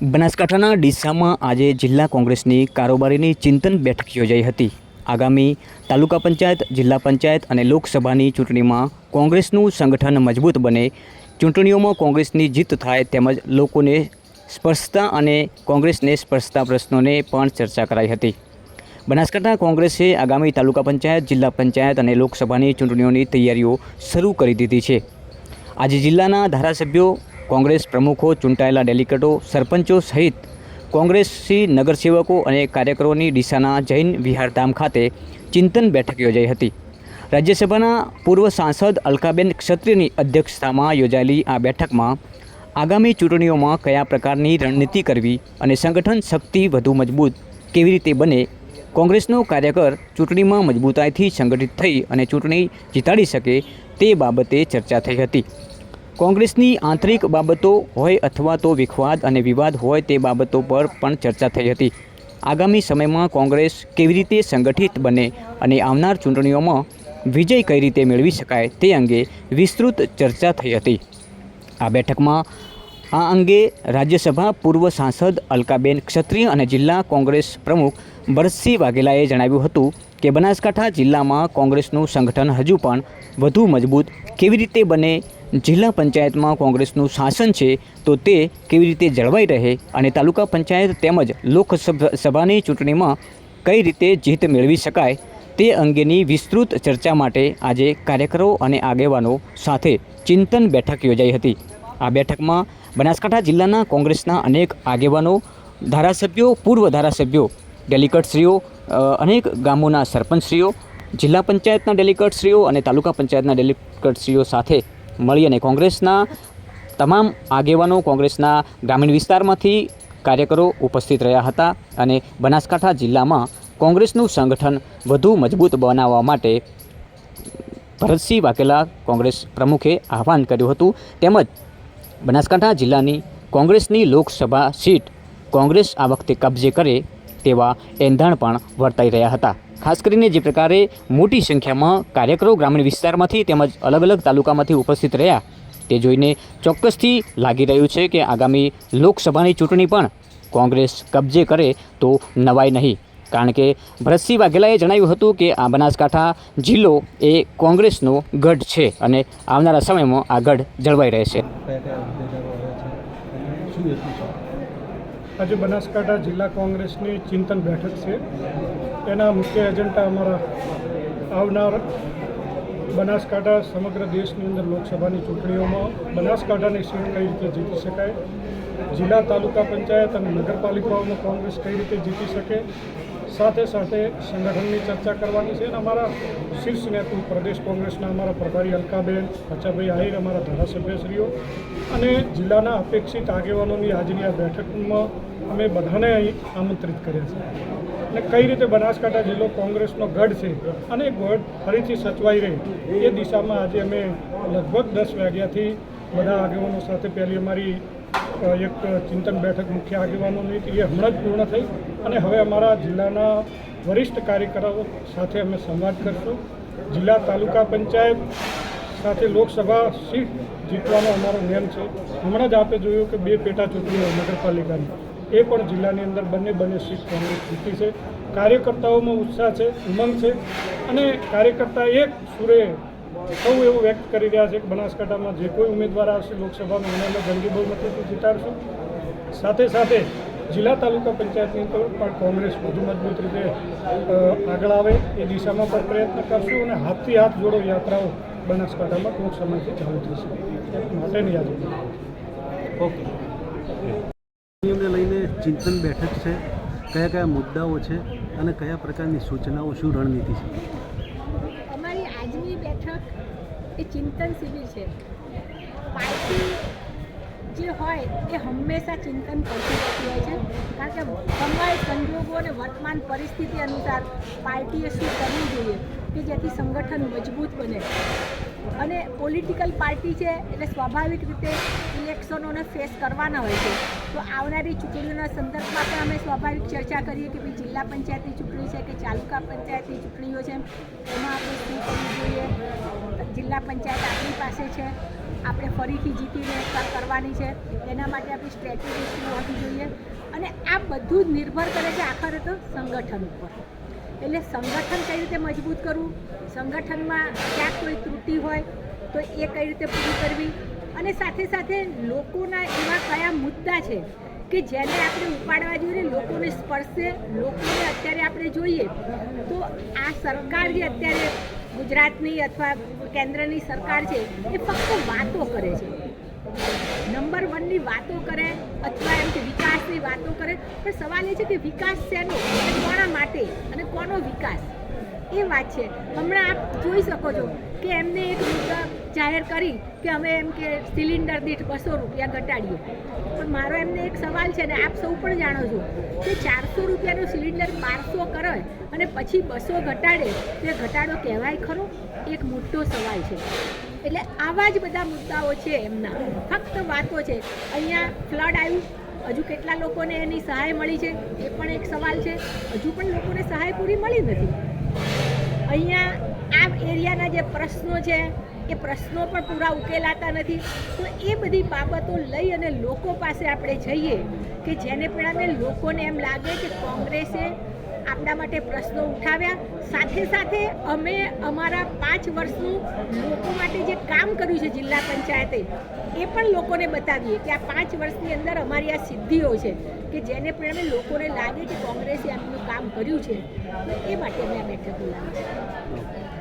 બનાસકાંઠાના ડીસામાં આજે જિલ્લા કોંગ્રેસની કારોબારીની ચિંતન બેઠક યોજાઈ હતી। આગામી તાલુકા પંચાયત, જિલ્લા પંચાયત અને લોકસભાની ચૂંટણીમાં કોંગ્રેસનું સંગઠન મજબૂત બને, ચૂંટણીઓમાં કોંગ્રેસની જીત થાય તેમજ લોકોને સ્પર્શતા અને કોંગ્રેસને સ્પર્શતા પ્રશ્નોને પણ ચર્ચા કરાઈ હતી। બનાસકાંઠા કોંગ્રેસે આગામી તાલુકા પંચાયત, જિલ્લા પંચાયત અને લોકસભાની ચૂંટણીઓની તૈયારીઓ શરૂ કરી દીધી છે। આજે જિલ્લાના ધારાસભ્યો, કોંગ્રેસ પ્રમુખો, ચૂંટાયેલા ડેલિગેટો, સરપંચો સહિત કોંગ્રેસી નગરસેવકો અને કાર્યકરોની ડીસાના જૈન વિહારધામ ખાતે ચિંતન બેઠક યોજાઈ હતી। રાજ્યસભાના પૂર્વ સાંસદ અલકાબેન ક્ષત્રિયની અધ્યક્ષતામાં યોજાયેલી આ બેઠકમાં આગામી ચૂંટણીઓમાં કયા પ્રકારની રણનીતિ કરવી અને સંગઠન શક્તિ વધુ મજબૂત કેવી રીતે બને, કોંગ્રેસનો કાર્યકર ચૂંટણીમાં મજબૂતાઈથી સંગઠિત થઈ અને ચૂંટણી જીતાડી શકે તે બાબતે ચર્ચા થઈ હતી। કોંગ્રેસની આંતરિક બાબતો હોય અથવા તો વિખવાદ અને વિવાદ હોય તે બાબતો પર પણ ચર્ચા થઈ હતી। આગામી સમયમાં કોંગ્રેસ કેવી રીતે સંગઠિત બને અને આવનાર ચૂંટણીઓમાં વિજય કઈ રીતે મેળવી શકાય તે અંગે વિસ્તૃત ચર્ચા થઈ હતી। આ બેઠકમાં આ અંગે રાજ્યસભા પૂર્વ સાંસદ અલકાબેન ક્ષત્રિય અને જિલ્લા કોંગ્રેસ પ્રમુખ ભરતસિંહ વાઘેલાએ જણાવ્યું હતું કે બનાસકાંઠા જિલ્લામાં કોંગ્રેસનું સંગઠન હજુ પણ વધુ મજબૂત કેવી રીતે બને, જિલ્લા પંચાયતમાં કોંગ્રેસનું શાસન છે તો તે કેવી રીતે જળવાઈ રહે અને તાલુકા પંચાયત તેમજ લોકસભાની ચૂંટણીમાં કઈ રીતે જીત મેળવી શકાય તે અંગેની વિસ્તૃત ચર્ચા માટે આજે કાર્યકરો અને આગેવાનો સાથે ચિંતન બેઠક યોજાઈ હતી। આ બેઠકમાં બનાસકાંઠા જિલ્લાના કોંગ્રેસના અનેક આગેવાનો, ધારાસભ્યો, પૂર્વ ધારાસભ્યો, ડેલિગેટશ્રીઓ, અનેક ગામોના સરપંચશ્રીઓ, જિલ્લા પંચાયતના ડેલિગેટશ્રીઓ અને તાલુકા પંચાયતના ડેલિગેટશ્રીઓ સાથે મળી અને કોંગ્રેસના તમામ આગેવાનો, કોંગ્રેસના ગ્રામીણ વિસ્તારમાંથી કાર્યકરો ઉપસ્થિત રહ્યા હતા અને બનાસકાંઠા જિલ્લામાં કોંગ્રેસનું સંગઠન વધુ મજબૂત બનાવવા માટે ભરતસિંહ વાઘેલા કોંગ્રેસ પ્રમુખે આહવાન કર્યું હતું। તેમજ બનાસકાંઠા જિલ્લાની કોંગ્રેસની લોકસભા સીટ કોંગ્રેસ આ વખતે કબજે કરે તેવા એંધાણ પણ વર્તાઈ રહ્યા હતા। ખાસ કરીને જે પ્રકારે મોટી સંખ્યામાં કાર્યકરો ગ્રામીણ વિસ્તારમાંથી તેમજ અલગ અલગ તાલુકામાંથી ઉપસ્થિત રહ્યા તે જોઈને ચોક્કસથી લાગી રહ્યું છે કે આગામી લોકસભાની ચૂંટણી પણ કોંગ્રેસ કબજે કરે તો નવાઈ નહીં। કારણ કે ભરતસિંહ વાઘેલાએ જણાવ્યું હતું કે આ બનાસકાંઠા જિલ્લો એ કોંગ્રેસનો ગઢ છે અને આવનારા સમયમાં આ ગઢ જળવાઈ રહેશે। આજે બનાસકાંઠા જિલ્લા કોંગ્રેસની ચિંતન બેઠક છે। એના મુખ્ય એજન્ડા અમારા આવનાર બનાસકાંઠા સમગ્ર દેશની અંદર લોકસભાની ચૂંટણીઓમાં બનાસકાંઠાની સીટ કઈ રીતે જીતી શકાય, જિલ્લા તાલુકા પંચાયત અને નગરપાલિકાઓમાં કોંગ્રેસ કઈ રીતે જીતી શકે, સાથે સાથે સંગઠનની ચર્ચા કરવાની છે અને અમારા શીર્ષ નેતૃત્વ પ્રદેશ કોંગ્રેસના અમારા પ્રભારી અલકાબેન, પચાભાઈ આહિર, અમારા ધારાસભ્યશ્રીઓ અને જિલ્લાના અપેક્ષિત આગેવાનોની આજની આ બેઠકમાં અમે બધાને અહીં આમંત્રિત કર્યા છે અને કઈ રીતે બનાસકાંઠા જિલ્લો કોંગ્રેસનો ગઢ છે અને ગઢ ફરીથી સચવાઈ રહે એ દિશામાં આજે અમે લગભગ 10 વાગ્યાથી બધા આગેવાનો સાથે પહેલી અમારી એક ચિંતન બેઠક મુખ્ય આગેવાનોની એ હમણાં જ પૂર્ણ થઈ અને હવે અમારા જિલ્લાના વરિષ્ઠ કાર્યકરો સાથે અમે સંવાદ કરશું। જિલ્લા તાલુકા પંચાયત સાથે લોકસભા સીટ જીતવાનો અમારો નિયમ છે। હમણાં જ આપે જોયું કે 2 પેટા ચૂંટણીઓ નગરપાલિકાની એ પણ જિલ્લાની અંદર બંને સીટ કોંગ્રેસ જીતી છે। કાર્યકર્તાઓમાં ઉત્સાહ છે, ઉમંગ છે અને કાર્યકર્તા એક સુરે સૌ એવું વ્યક્ત કરી રહ્યા છે કે બનાસકાંઠામાં જે કોઈ ઉમેદવાર આવશે લોકસભામાં એને જંગી બહુમતીથી જીતાડશું। સાથે સાથે જિલ્લા તાલુકા પંચાયતની અંદર પણ કોંગ્રેસ વધુ મજબૂત રીતે આગળ આવે એ દિશામાં પણ પ્રયત્ન કરશું અને હાથથી હાથ જોડો યાત્રાઓ બનાસકાંઠામાં ટૂંક સમયથી ચાલુ થશે માટેની આજે ઓકે લઈને ચિંતન બેઠક છે, કયા કયા મુદ્દાઓ છે અને કયા પ્રકારની સૂચનાઓ, શું રણનીતિ છે? અમારી આજની બેઠક એ ચિંતન શિબિર છે। પાર્ટી જે હોય એ હંમેશા ચિંતન કરતી રહેતી હોય છે, કારણ કે સમય, સંજોગો અને વર્તમાન પરિસ્થિતિ અનુસાર પાર્ટીએ શું કરવું જોઈએ કે જેથી સંગઠન મજબૂત બને અને પોલિટિકલ પાર્ટી છે એટલે સ્વાભાવિક રીતે ઇલેક્શનોને ફેસ કરવાના હોય છે। તો આવનારી ચૂંટણીઓના સંદર્ભમાં પણ અમે સ્વાભાવિક ચર્ચા કરીએ કે ભાઈ જિલ્લા પંચાયતની ચૂંટણી છે કે તાલુકા પંચાયતની ચૂંટણીઓ છે એમાં આપણે શું કરવું જોઈએ। જિલ્લા પંચાયત આપણી પાસે છે આપણે ફરીથી જીતીને કરવાની છે, એના માટે આપણી સ્ટ્રેટેજી શું હોવી જોઈએ, અને આ બધું જ નિર્ભર કરે છે આખરે તો સંગઠન ઉપર. એટલે સંગઠન કઈ રીતે મજબૂત કરવું, સંગઠનમાં ક્યાંક કોઈ ત્રુટિ હોય તો એ કઈ રીતે પૂરી કરવી, અને સાથે સાથે લોકોના એવા કયા મુદ્દા છે કે જેને આપણે ઉપાડવા જોઈએ, લોકોને સ્પર્શે, લોકોને અત્યારે આપણે જોઈએ તો આ સરકાર જે અત્યારે ગુજરાતની અથવા કેન્દ્રની સરકાર છે એ ફક્ત વાતો કરે છે, નંબર 1ની વાતો કરે અથવા એમ કે વિકાસની વાતો કરે, પણ સવાલ એ છે કે વિકાસ શેનો અને કોના માટે અને કોનો વિકાસ, એ વાત છે. હમણાં આપ જોઈ શકો છો કે એમને એક મુદ્દા જાહેર કરી કે અમે એમ કે સિલિન્ડર દીઠ 200 રૂપિયા ઘટાડીએ, પણ મારો એમને એક સવાલ છે ને આપ સૌ પણ જાણો છો કે 400 રૂપિયાનો સિલિન્ડર 1200 કરે અને પછી 200 ઘટાડે તો એ ઘટાડો કહેવાય ખરો? એક મોટો સવાલ છે. એટલે આવા જ બધા મુદ્દાઓ છે એમના, ફક્ત વાતો છે. અહીંયા ફ્લડ આવ્યું, હજુ કેટલા લોકોને એની સહાય મળી છે એ પણ એક સવાલ છે, હજુ પણ લોકોને સહાય પૂરી મળી નથી. અહીંયા આ એરિયાના જે પ્રશ્નો છે એ પ્રશ્નો પણ પૂરા ઉકેલાતા નથી. તો એ બધી બાબતો લઈ અને લોકો પાસે આપણે જઈએ કે જેને પરિણામે લોકોને એમ લાગે કે કોંગ્રેસે આપણા માટે પ્રશ્નો ઉઠાવ્યા, સાથે સાથે અમે અમારા 5 વર્ષનું લોકો માટે જે કામ કર્યું છે જિલ્લા પંચાયતે એ પણ લોકોને બતાવીએ કે આ 5 વર્ષની અંદર અમારી આ સિદ્ધિઓ છે કે જેને પરિણામે લોકોને લાગે કે કોંગ્રેસે એમનું કામ કર્યું છે. તો એ માટે મેં આ બેઠક બોલાવી છે.